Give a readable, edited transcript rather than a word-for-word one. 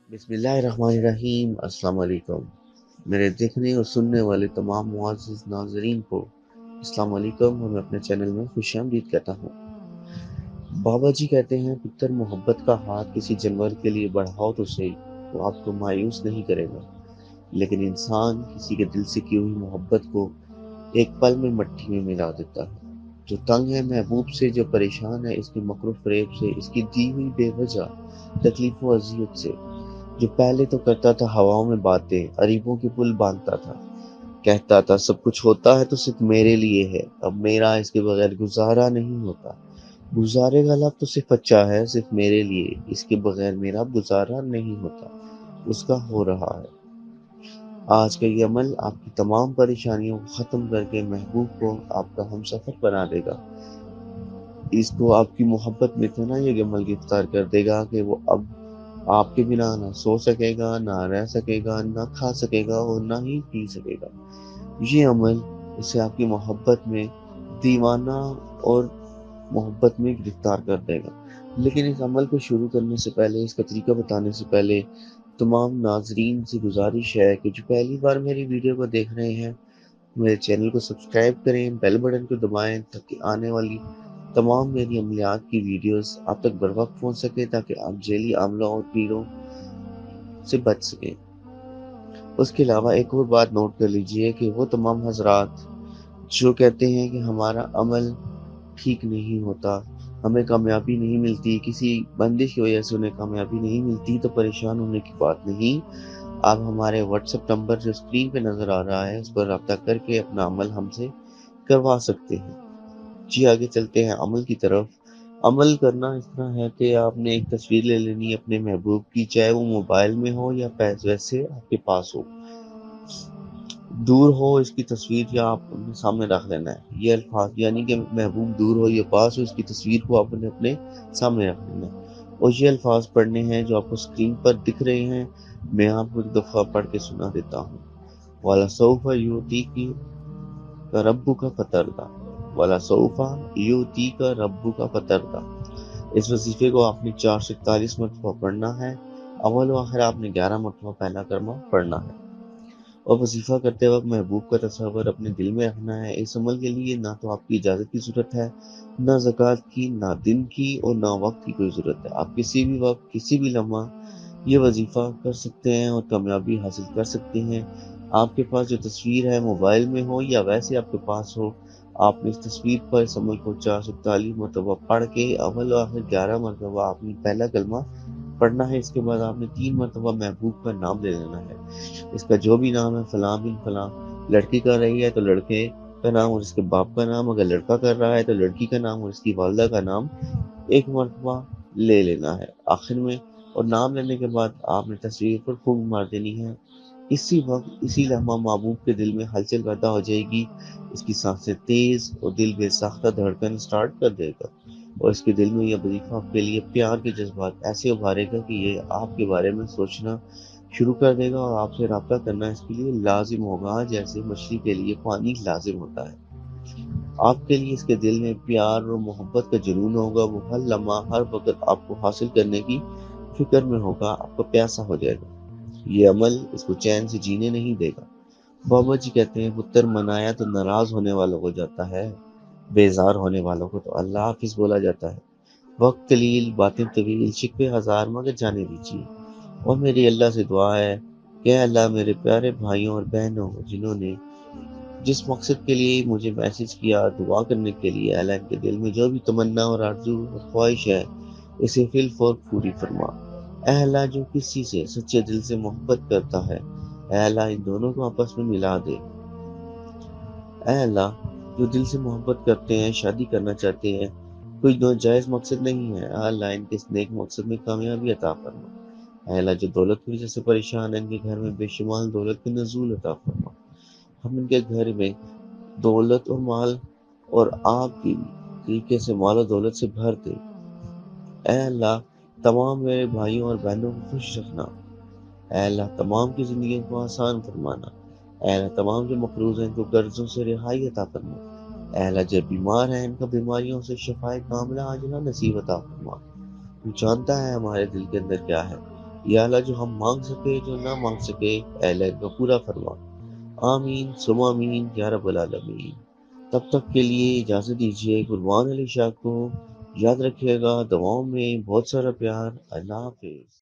बिस्मिल्लाहिर्रहमानिर्रहीम। अस्सलाम वालेकुम। मेरे देखने और सुनने वाले तमाम मुअज़्ज़िज़ नाज़रीन को अस्सलाम वालेकुम और मैं अपने चैनल में खुशामदीद कहता हूँ। बाबा जी कहते हैं, पुत्र मोहब्बत का हाथ किसी जानवर के लिए बढ़ाओ तो सही, वो आपको मायूस नहीं करेगा, लेकिन इंसान किसी के दिल से की हुई मोहब्बत को एक पल में मट्टी में मिला देता है। जो तंग है महबूब से, जो परेशान है इसके मकरू फ़रेब से, इसकी दी हुई बेवजह तकलीफ़ व अज़ियत से, जो पहले तो करता था हवाओं में बातें, अरीबों के पुल बांधता था, कहता था सब कुछ होता है तो सिर्फ मेरे लिए है, अब मेरा इसके बगैर गुजारा नहीं होता। गुजारे का लफ्ज़ तो सिर्फ अच्छा है, सिर्फ मेरे लिए, इसके बगैर मेरा गुजारा नहीं होता। उसका हो रहा है। आज का ये अमल आपकी तमाम परेशानियों को ख़त्म करके महबूब को आपका हमसफ़र बना देगा। इसको आपकी मोहब्बत में इतना ये अमल गिरफ़्तार कर देगा कि वो अब आपके बिना ना सो सकेगा, ना रह सकेगा, ना खा सकेगा और ना ही पी सकेगा। ये अमल उसे आपकी मोहब्बत में दीवाना और मोहब्बत में गिरफ्तार कर देगा। लेकिन इस अमल को शुरू करने से पहले, इसका तरीका बताने से पहले, तमाम नाज़रीन से गुज़ारिश है कि जो पहली बार मेरी वीडियो को देख रहे हैं, मेरे चैनल को सब्सक्राइब करें, बेल बटन को दबाएँ ताकि आने वाली तमाम मेरी अमलियात की वीडियोज़ आप तक बर वक़्त पहुँच सकें, ताकि आप जैली आमलों और पीड़ों से बच सकें। उसके अलावा एक और बात नोट कर लीजिए कि वो तमाम हज़रात जो कहते हैं कि हमारा अमल ठीक नहीं होता, हमें कामयाबी नहीं मिलती, किसी बंदिश की वजह से उन्हें कामयाबी नहीं मिलती, तो परेशान होने की बात नहीं। आप हमारे व्हाट्सएप नंबर जो स्क्रीन पे नज़र आ रहा है, उस पर राब्ता करके अपना अमल हमसे करवा सकते हैं। जी, आगे चलते हैं अमल की तरफ। अमल करना इस तरह है कि आपने एक तस्वीर ले लेनी है अपने महबूब की, चाहे वो मोबाइल में हो या वैसे आपके पास हो। दूर हो इसकी तस्वीर या आप अपने सामने रख लेना है। ये अल्फाज यानी कि महबूब दूर हो या पास हो, इसकी तस्वीर को आपने अपने सामने रख लेना है और ये अल्फाज पढ़ने हैं जो आपको स्क्रीन पर दिख रहे हैं। मैं आपको एक दफ़ा पढ़ के सुना देता हूँ। वाला सौफा युतीकी का रब्बु का फतरदा, वाला सौफा युतीका रब्बु का फतरदा। इस वजीफे को आपने 441 मरतबा पढ़ना है। अव्वल व आखिर आपने 11 मरतबा पहला कलमा पढ़ना है और वजीफा करते वक्त महबूब का तस्वर अपने दिल में रखना है। इस अमल के लिए ना तो आपकी इजाज़त की ज़रूरत है, ना ज़कात की, ना दिन की और ना वक्त की कोई ज़रूरत है। आप किसी भी वक्त, किसी भी लम्हा ये वजीफा कर सकते हैं और कामयाबी हासिल कर सकते हैं। आपके पास जो तस्वीर है मोबाइल में हो या वैसे आपके पास हो, आपने इस तस्वीर पर इस अमल को 441 मरतबा पढ़ के अव्वल व आखिर 11 मरतबा आपने पहला कलमा पढ़ना है। इसके बाद आपने 3 मरतबा महबूब का नाम ले लेना है। इसका जो भी नाम है, फलां बिन फलां, लड़की कर रही है तो लड़के का नाम और इसके बाप का नाम, अगर लड़का कर रहा है तो लड़की का नाम और इसकी वालदा का नाम एक मरतबा ले लेना है आखिर में। और नाम लेने के बाद आपने तस्वीर पर फूंक मार देनी है। इसी वक्त, इसी लम्हा महबूब के दिल में हलचल पैदा हो जाएगी, इसकी सांसें तेज और दिल बेसाख्ता धड़कन स्टार्ट कर देगा और इसके दिल में यह वजीफा आपके लिए प्यार के जज्बात ऐसे उभारेगा कि ये आपके बारे में सोचना शुरू कर देगा और आपसे रब्ता करना इसके लिए लाजिम होगा, जैसे मछली के लिए पानी लाजिम होता है। आपके लिए इसके दिल में प्यार और मोहब्बत का जुनून होगा। वो हर लम्हा, हर वक्त आपको हासिल करने की फिक्र में होगा, आपका प्यासा हो जाएगा। ये अमल इसको चैन से जीने नहीं देगा। बाबा जी कहते हैं, पुत्र मनाया तो नाराज होने वालों को जाता है, बेजार होने वालों को तो अल्लाह हाफिज बोला जाता है। वक्त कलील, बातें तवील, शिकवे हजार, मगर जाने दीजिए। और मेरी अल्लाह से दुआ है कि अल्लाह मेरे प्यारे भाइयों और बहनों, जिन्होंने जिस मकसद के लिए मुझे मैसेज किया दुआ करने के लिए, अल्लाह इनके दिल में जो भी तमन्ना और आरज़ू और ख्वाहिश है, इसे फिल फौर पूरी फरमा। ऐ अल्लाह, जो किसी से सच्चे दिल से मोहब्बत करता है, ऐ अल्लाह इन दोनों को आपस में मिला दे। ऐ अल्लाह, जो दिल से मोहब्बत करते हैं, शादी करना चाहते हैं, कोई नाजायज़ मकसद नहीं है, ऐ अल्लाह इनके इस नेक मकसद में कामयाबी अता फरमा। ऐ अल्लाह, जो दौलत की वजह से परेशान है, इनके घर में बेशुमार दौलत की नज़ूल अता फरमा। हम इनके घर में दौलत और माल और आपकी तरीके से माल और दौलत से भर दे। ऐ अल्लाह, तमाम मेरे भाइयों और बहनों को खुश रखना। ऐ अल्लाह, तमाम की ज़िंदगी को आसान फरमाना। ऐ अल्लाह, तमाम जो मक़रूज़ हैं इनको कर्ज़ों से रिहाई अता फरमा। ऐ अल्लाह, जो बीमार हैं इनको बीमारियों से शफ़ाए कामिला आजिला नसीब अता फरमा। तू जानता है हमारे दिल के अंदर क्या है। یا اللہ جو ہم مانگ سکے جو نہ مانگ سکے اے اللہ ان کا پورا فرما۔ آمین ثم آمین یا رب العالمین۔ تب تک کے لیے اجازت دیجیے، قربان علی شاہ کو یاد رکھیے گا، دعاؤں میں بہت سارا پیار، اللہ حافظ۔